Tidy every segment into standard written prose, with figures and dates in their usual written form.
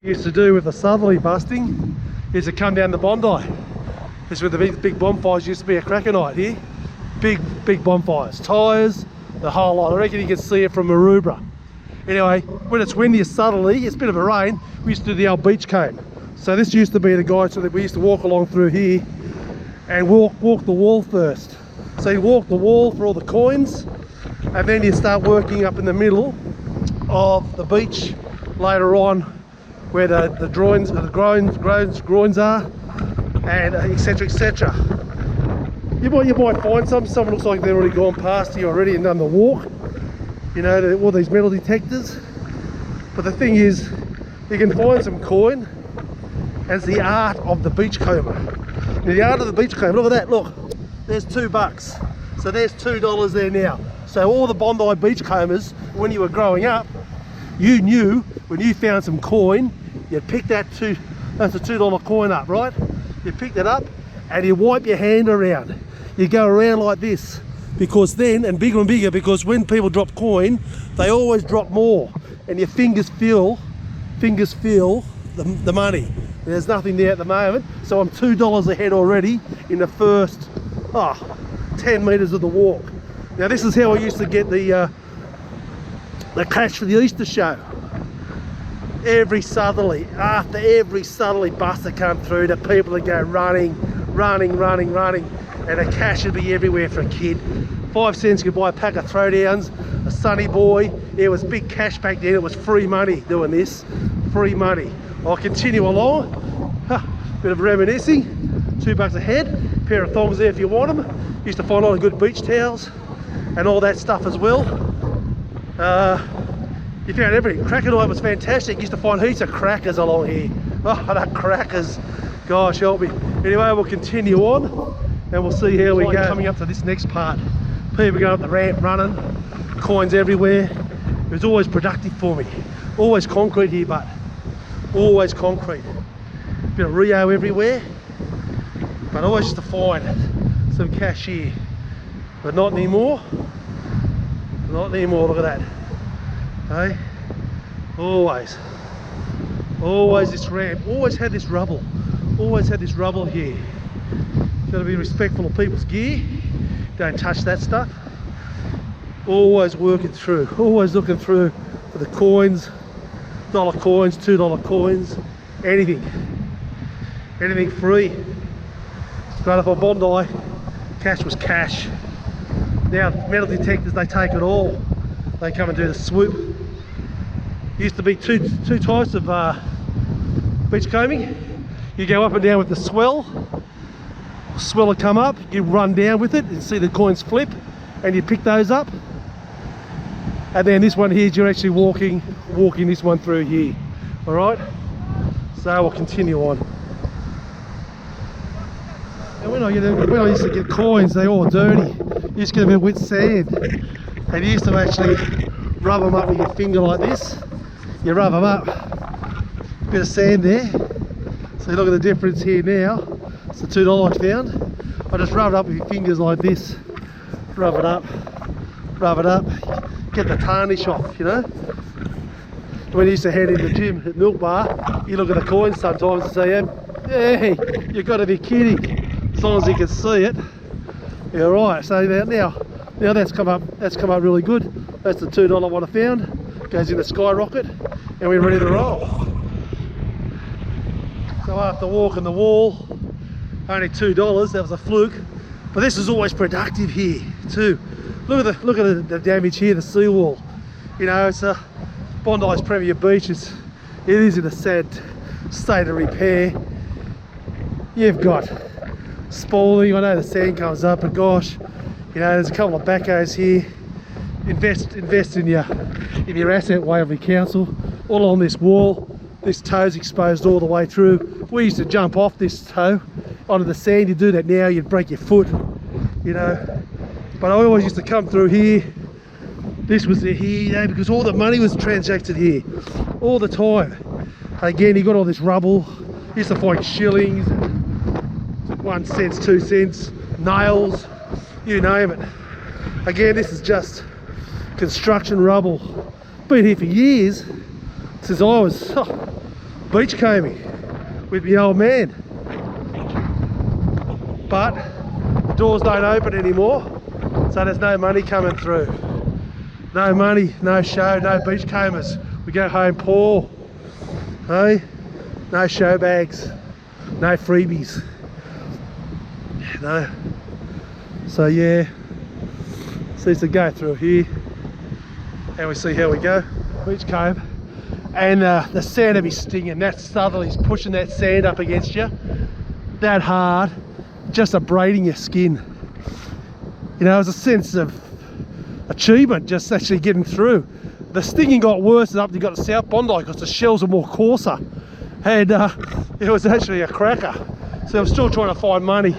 Used to do with the Southerly busting is to come down the Bondi. This is where the big bonfires used to be a cracker night here. Big bonfires, tyres, the whole lot. I reckon you can see it from Maroubra. Anyway, when it's windy as Southerly, it's a bit of a rain, we used to do the old beach comb. So this used to be the guy, so that we used to walk along through here and walk the wall first. So you walk the wall for all the coins, and then you start working up in the middle of the beach later on, where the groins are, and etc, etc. You might find someone looks like they've already gone past you already and done the walk, you know, all these metal detectors. But the thing is, you can find some coin as the art of the beachcomber. Now, the art of the beachcomber, look at that, look, there's $2. So there's $2 there now. So all the Bondi beachcombers, when you were growing up, you knew when you found some coin, you pick that's a $2 coin up, right? You pick that up and you wipe your hand around. You go around like this, because then, and bigger, because when people drop coin, they always drop more, and your fingers feel the money. There's nothing there at the moment, so I'm $2 ahead already in the first 10 meters of the walk. Now this is how I used to get the cash for the Easter show. Every Southerly, after every Southerly bus that come through, the people would go running, and the cash would be everywhere for a kid. 5 cents you could buy a pack of throwdowns, a Sunny Boy. It was big cash back then. It was free money doing this, free money. I'll continue along. Bit of reminiscing. $2 a head, pair of thongs there if you want them. Used to find a lot of good beach towels and all that stuff as well. You found everything. Cracker night was fantastic. Used to find heaps of crackers along here. Oh, the crackers. Gosh help me. Anyway, we'll continue on and we'll see how we go. Coming up to this next part, people going up the ramp running, coins everywhere. It was always productive for me. Always concrete here, but always concrete. Bit of Rio everywhere, but always used to find some cash here. But not anymore. Not anymore, look at that. Hey, always this ramp, always had this rubble here. Got to be respectful of people's gear, don't touch that stuff. Always working through, always looking through for the coins, $1 coins, $2 coins, anything free. Right up on Bondi, cash was cash. Now metal detectors, they take it all. They come and do the swoop. Used to be two types of beach combing. You go up and down with the swell would come up, you run down with it and see the coins flip, and you pick those up. And then this one here, you're actually walking this one through here. All right, so we'll continue on. And when I used to get coins, they all dirty. You used to get a bit of wet sand, and you used to actually rub them up with your finger like this. You rub them up, bit of sand there. So look at the difference here now. It's the $2 I found. I just rub it up with your fingers like this. Rub it up, get the tarnish off, you know. When you used to head in the gym at Milk Bar, you look at the coins sometimes and say, hey, you've got to be kidding. As long as you can see it, you're right. So now that's come up really good. That's the $2 one I found. Goes in the skyrocket, and we're ready to roll. So after walking the wall, only $2, that was a fluke. But this is always productive here too. Look at the damage here, the seawall. You know, it's Bondi's premier beach. It is in a sad state of repair. You've got spalling. I know the sand comes up, but gosh, you know, there's a couple of backhoes here. Invest in your asset, Waverley Council. All on this wall, this toe's exposed all the way through. We used to jump off this toe onto the sand. You do that now, you'd break your foot, you know. But I always used to come through here. This was here, you know, because all the money was transacted here all the time. Again, you got all this rubble. Used to find shillings, 1 cent, 2 cents, nails, you name it. Again, this is just construction rubble. Been here for years, since I was beachcombing with my old man. But the doors don't open anymore, so there's no money coming through. No money, no show, no beachcombers. We go home poor. Hey? No show bags, no freebies. No. So yeah, seems to go through here, and we see how we go. Beachcomb, and the sand will be stinging. That Southerly's pushing that sand up against you that hard, just abrading your skin. You know, it's a sense of achievement just actually getting through. The stinging got worse up. You got to South Bondi because the shells are more coarser, and it was actually a cracker. So I'm still trying to find money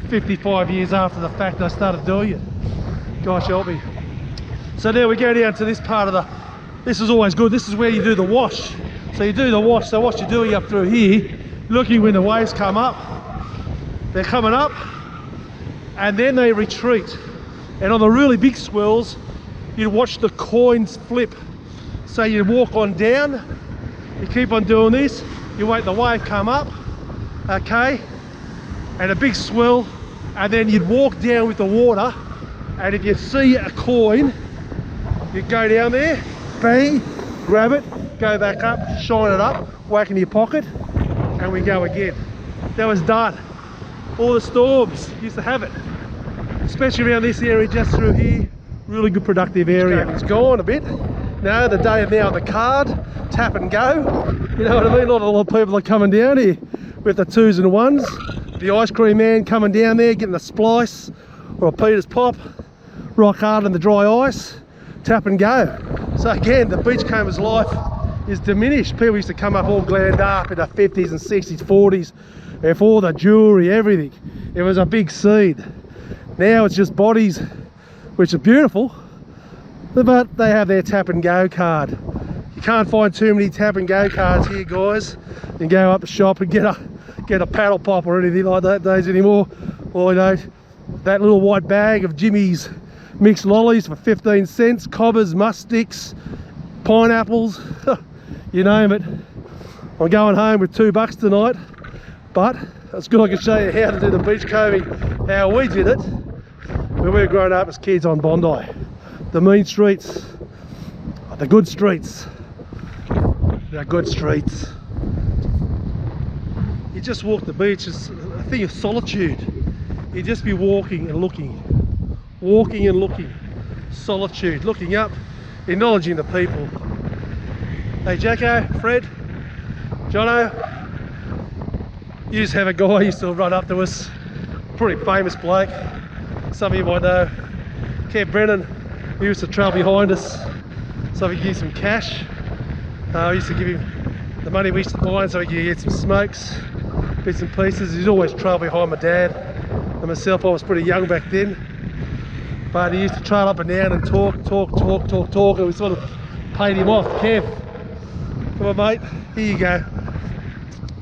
55 years after the fact I started doing it. Gosh help me. So now we go down to this part of the, this is always good, this is where you do the wash. So you do the wash, so what you're doing up through here, looking when the waves come up, they're coming up, and then they retreat. And on the really big swells, you watch the coins flip. So you walk on down, you keep on doing this, you wait the wave come up, okay, and a big swell, and then you'd walk down with the water, and if you see a coin, you go down there, bang, grab it, go back up, shine it up, whack in your pocket, and we go again. That was done. All the storms used to have it, especially around this area just through here. Really good productive area. It's gone a bit. Now the day of now the card, tap and go. You know what I mean? A lot of people are coming down here with the 2s and 1s. The ice cream man coming down there, getting a splice or a Peter's pop, rock hard in the dry ice, tap and go. So again, the beachcomber's life is diminished. People used to come up all glammed up in the 50s and 60s, 40s, with all the jewellery, everything. It was a big scene. Now it's just bodies, which are beautiful, but they have their tap and go card. You can't find too many tap and go cards here, guys. You can go up the shop and get a paddle pop or anything like that days anymore. Or you know, that little white bag of Jimmy's mixed lollies for 15 cents, cobbers, musk sticks, pineapples, you name it. I'm going home with $2 tonight, but it's good I can show you how to do the beachcombing, how we did it when we were growing up as kids on Bondi. The mean streets, the good streets, the good streets. You just walk the beach, it's a thing of solitude. You just be walking and looking, solitude, looking up, acknowledging the people. Hey Jacko, Fred, Jono, you just have a guy who used to run up to us, pretty famous bloke, some of you might know, Kev Brennan, he used to trail behind us, so we could give some cash. We used to give him the money we used to find so we could get some smokes, bits and pieces. He'd always trail behind my dad and myself. I was pretty young back then, but he used to trail up and down and talk, and we sort of paid him off. Kev, come on mate, here you go.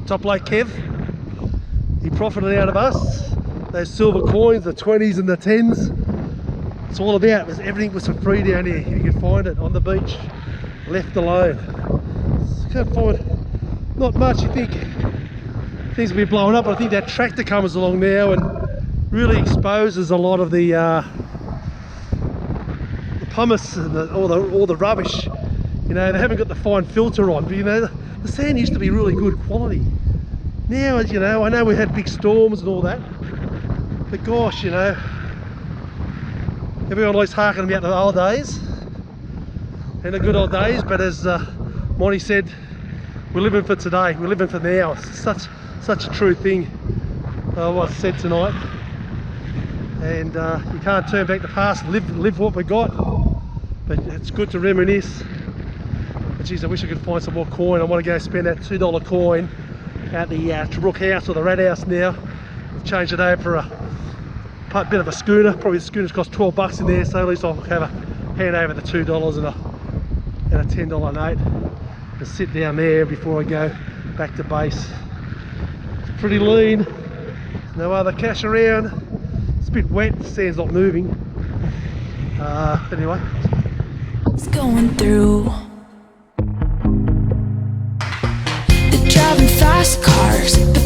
Top bloke Kev, he profited out of us, those silver coins, the 20s and the 10s. It's all about, because everything was for free down here. You can find it on the beach, left alone. So you can't find not much. You think things will be blowing up, but I think that tractor comes along now and really exposes a lot of the pumice and all the rubbish. You know, they haven't got the fine filter on, but you know, the sand used to be really good quality. Now, you know, I know we had big storms and all that, but gosh, you know, everyone likes harking about the old days and the good old days, but as Monty said, we're living for today, we're living for now. It's such a true thing, what I said tonight. And you can't turn back the past, live what we got, but it's good to reminisce. But geez, I wish I could find some more coin. I want to go spend that $2 coin at the Rook House or the Rat House now. We've changed it over for a bit of a schooner. Probably the schooner's cost $12 in there, so at least I'll have a hand over the $2 and a $10 note and sit down there before I go back to base. It's pretty lean, no other cash around. It's a bit wet, the sand's not moving. Anyway. It's going through. fast cars, the